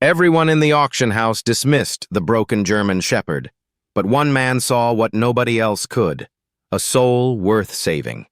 Everyone in the auction house dismissed the broken German Shepherd, but one man saw what nobody else could, a soul worth saving.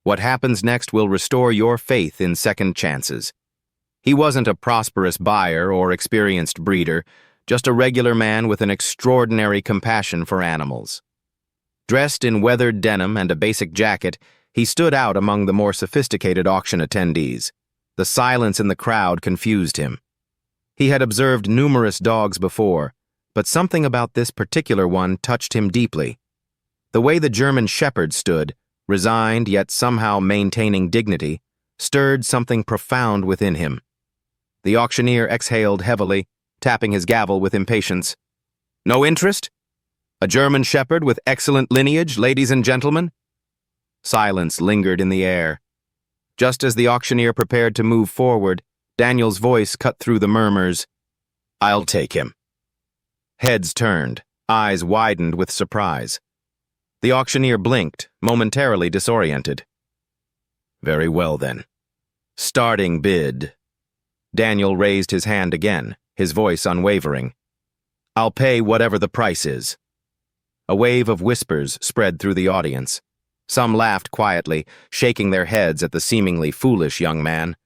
What happens next will restore your faith in second chances. He wasn't a prosperous buyer or experienced breeder, just a regular man with an extraordinary compassion for animals. Dressed in weathered denim and a basic jacket, he stood out among the more sophisticated auction attendees. The silence in the crowd confused him. He had observed numerous dogs before, but something about this particular one touched him deeply. The way the German Shepherd stood, resigned yet somehow maintaining dignity, stirred something profound within him. The auctioneer exhaled heavily, tapping his gavel with impatience. "No interest? A German Shepherd with excellent lineage, ladies and gentlemen?" Silence lingered in the air. Just as the auctioneer prepared to move forward, Daniel's voice cut through the murmurs. "I'll take him." Heads turned, eyes widened with surprise. The auctioneer blinked, momentarily disoriented. "Very well, then. Starting bid." Daniel raised his hand again, his voice unwavering. "I'll pay whatever the price is." A wave of whispers spread through the audience. Some laughed quietly, shaking their heads at the seemingly foolish young man.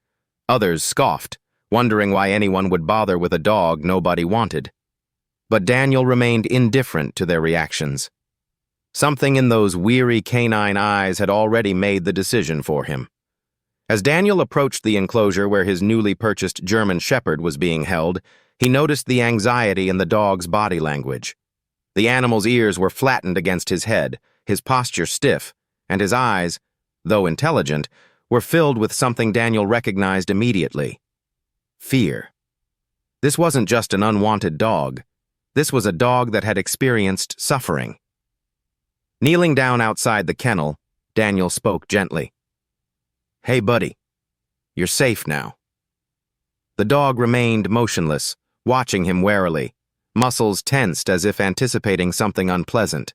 Others scoffed, wondering why anyone would bother with a dog nobody wanted. But Daniel remained indifferent to their reactions. Something in those weary canine eyes had already made the decision for him. As Daniel approached the enclosure where his newly purchased German Shepherd was being held, he noticed the anxiety in the dog's body language. The animal's ears were flattened against his head, his posture stiff, and his eyes, though intelligent, were filled with something Daniel recognized immediately. Fear. This wasn't just an unwanted dog. This was a dog that had experienced suffering. Kneeling down outside the kennel, Daniel spoke gently. "Hey, buddy. You're safe now." The dog remained motionless, watching him warily, muscles tensed as if anticipating something unpleasant.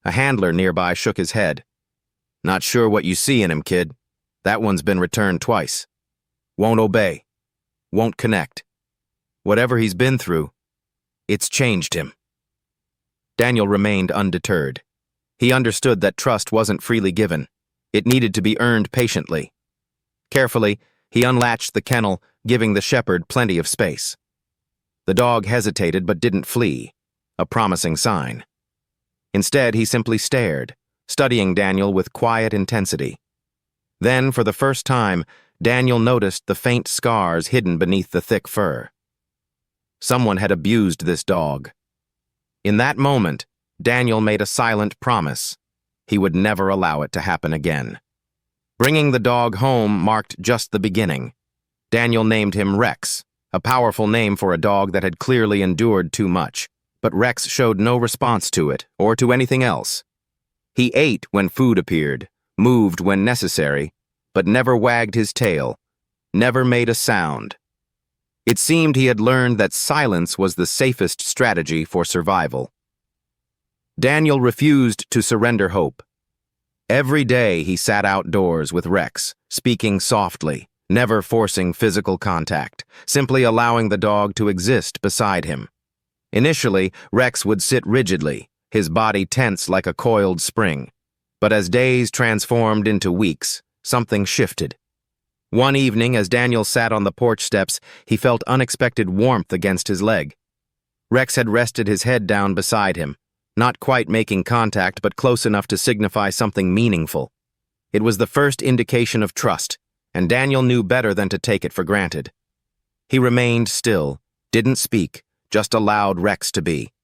A handler nearby shook his head. "Not sure what you see in him, kid. That one's been returned twice. Won't obey. Won't connect. Whatever he's been through, it's changed him." Daniel remained undeterred. He understood that trust wasn't freely given. It needed to be earned patiently. Carefully, he unlatched the kennel, giving the shepherd plenty of space. The dog hesitated but didn't flee, a promising sign. Instead, he simply stared, studying Daniel with quiet intensity. Then, for the first time, Daniel noticed the faint scars hidden beneath the thick fur. Someone had abused this dog. In that moment, Daniel made a silent promise. He would never allow it to happen again. Bringing the dog home marked just the beginning. Daniel named him Rex, a powerful name for a dog that had clearly endured too much, but Rex showed no response to it or to anything else. He ate when food appeared, moved when necessary, but never wagged his tail, never made a sound. It seemed he had learned that silence was the safest strategy for survival. Daniel refused to surrender hope. Every day he sat outdoors with Rex, speaking softly, never forcing physical contact, simply allowing the dog to exist beside him. Initially, Rex would sit rigidly, his body tense like a coiled spring. But as days transformed into weeks, something shifted. One evening, as Daniel sat on the porch steps, he felt unexpected warmth against his leg. Rex had rested his head down beside him, not quite making contact but close enough to signify something meaningful. It was the first indication of trust, and Daniel knew better than to take it for granted. He remained still, didn't speak, just allowed Rex to be.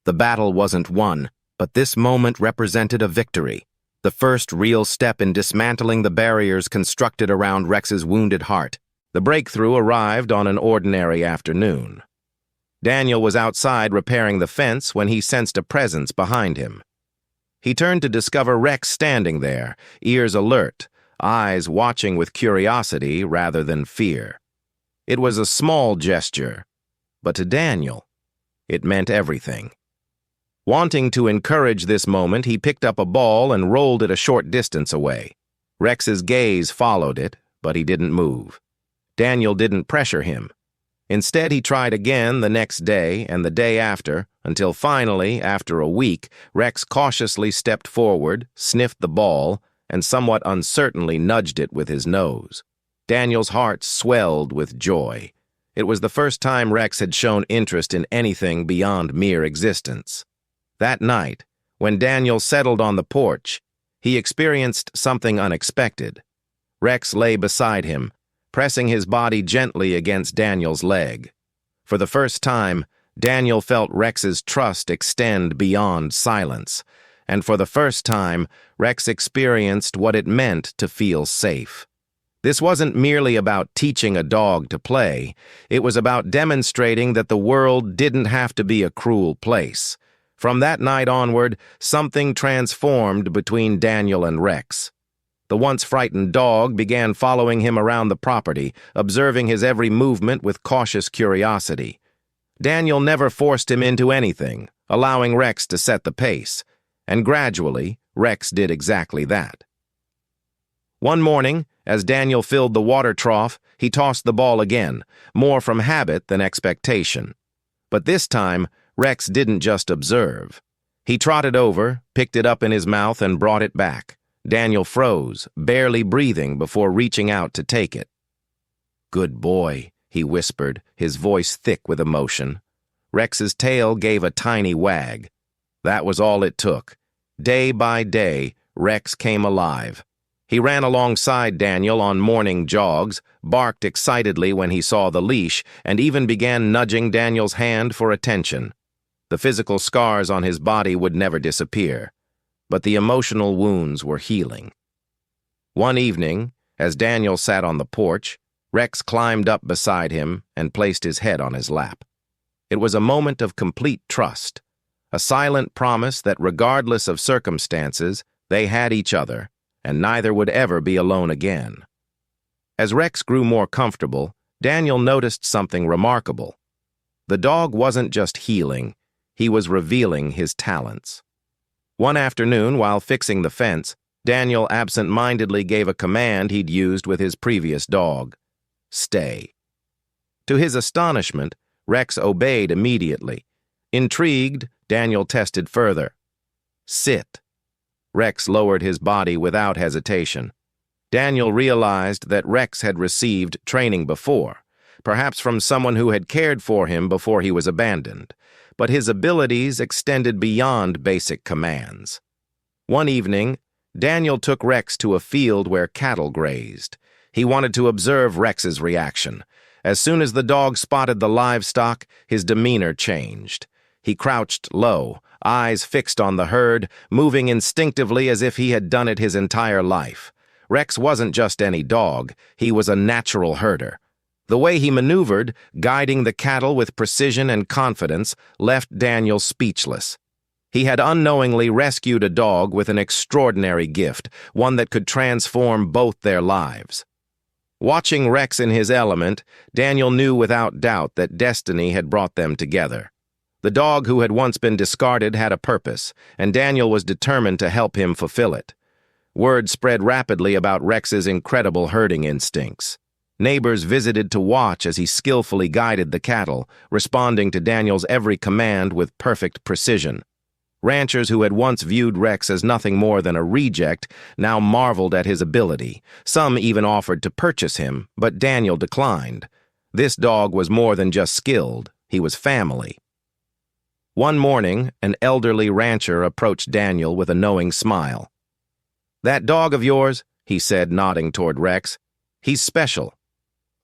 The battle wasn't won, but this moment represented a victory, the first real step in dismantling the barriers constructed around Rex's wounded heart. The breakthrough arrived on an ordinary afternoon. Daniel was outside repairing the fence when he sensed a presence behind him. He turned to discover Rex standing there, ears alert, eyes watching with curiosity rather than fear. It was a small gesture, but to Daniel, it meant everything. Wanting to encourage this moment, he picked up a ball and rolled it a short distance away. Rex's gaze followed it, but he didn't move. Daniel didn't pressure him. Instead, he tried again the next day and the day after, until finally, after a week, Rex cautiously stepped forward, sniffed the ball, and somewhat uncertainly nudged it with his nose. Daniel's heart swelled with joy. It was the first time Rex had shown interest in anything beyond mere existence. That night, when Daniel settled on the porch, he experienced something unexpected. Rex lay beside him, pressing his body gently against Daniel's leg. For the first time, Daniel felt Rex's trust extend beyond silence, and for the first time, Rex experienced what it meant to feel safe. This wasn't merely about teaching a dog to play. It was about demonstrating that the world didn't have to be a cruel place. From that night onward, something transformed between Daniel and Rex. The once frightened dog began following him around the property, observing his every movement with cautious curiosity. Daniel never forced him into anything, allowing Rex to set the pace, and gradually, Rex did exactly that. One morning, as Daniel filled the water trough, he tossed the ball again, more from habit than expectation. But this time, Rex didn't just observe. He trotted over, picked it up in his mouth, and brought it back. Daniel froze, barely breathing before reaching out to take it. "Good boy," he whispered, his voice thick with emotion. Rex's tail gave a tiny wag. That was all it took. Day by day, Rex came alive. He ran alongside Daniel on morning jogs, barked excitedly when he saw the leash, and even began nudging Daniel's hand for attention. The physical scars on his body would never disappear, but the emotional wounds were healing. One evening, as Daniel sat on the porch, Rex climbed up beside him and placed his head on his lap. It was a moment of complete trust, a silent promise that regardless of circumstances, they had each other, and neither would ever be alone again. As Rex grew more comfortable, Daniel noticed something remarkable. The dog wasn't just healing, he was revealing his talents. One afternoon, while fixing the fence, Daniel absent-mindedly gave a command he'd used with his previous dog: "Stay." To his astonishment, Rex obeyed immediately. Intrigued, Daniel tested further. "Sit." Rex lowered his body without hesitation. Daniel realized that Rex had received training before, perhaps from someone who had cared for him before he was abandoned, but his abilities extended beyond basic commands. One evening, Daniel took Rex to a field where cattle grazed. He wanted to observe Rex's reaction. As soon as the dog spotted the livestock, his demeanor changed. He crouched low, eyes fixed on the herd, moving instinctively as if he had done it his entire life. Rex wasn't just any dog, he was a natural herder. The way he maneuvered, guiding the cattle with precision and confidence, left Daniel speechless. He had unknowingly rescued a dog with an extraordinary gift, one that could transform both their lives. Watching Rex in his element, Daniel knew without doubt that destiny had brought them together. The dog who had once been discarded had a purpose, and Daniel was determined to help him fulfill it. Word spread rapidly about Rex's incredible herding instincts. Neighbors visited to watch as he skillfully guided the cattle, responding to Daniel's every command with perfect precision. Ranchers who had once viewed Rex as nothing more than a reject now marveled at his ability. Some even offered to purchase him, but Daniel declined. This dog was more than just skilled, he was family. One morning, an elderly rancher approached Daniel with a knowing smile. "That dog of yours," he said, nodding toward Rex, "he's special.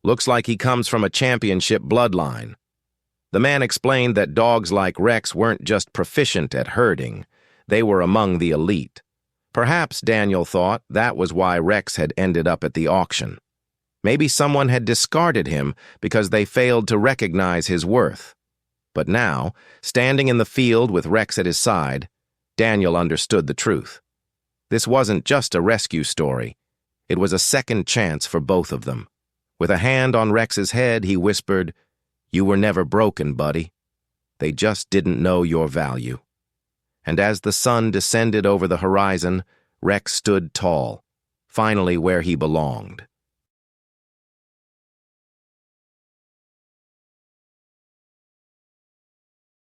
Looks like he comes from a championship bloodline." The man explained that dogs like Rex weren't just proficient at herding, they were among the elite. Perhaps, Daniel thought, that was why Rex had ended up at the auction. Maybe someone had discarded him because they failed to recognize his worth. But now, standing in the field with Rex at his side, Daniel understood the truth. This wasn't just a rescue story. It was a second chance for both of them. With a hand on Rex's head, he whispered, "You were never broken, buddy. They just didn't know your value." And as the sun descended over the horizon, Rex stood tall, finally where he belonged.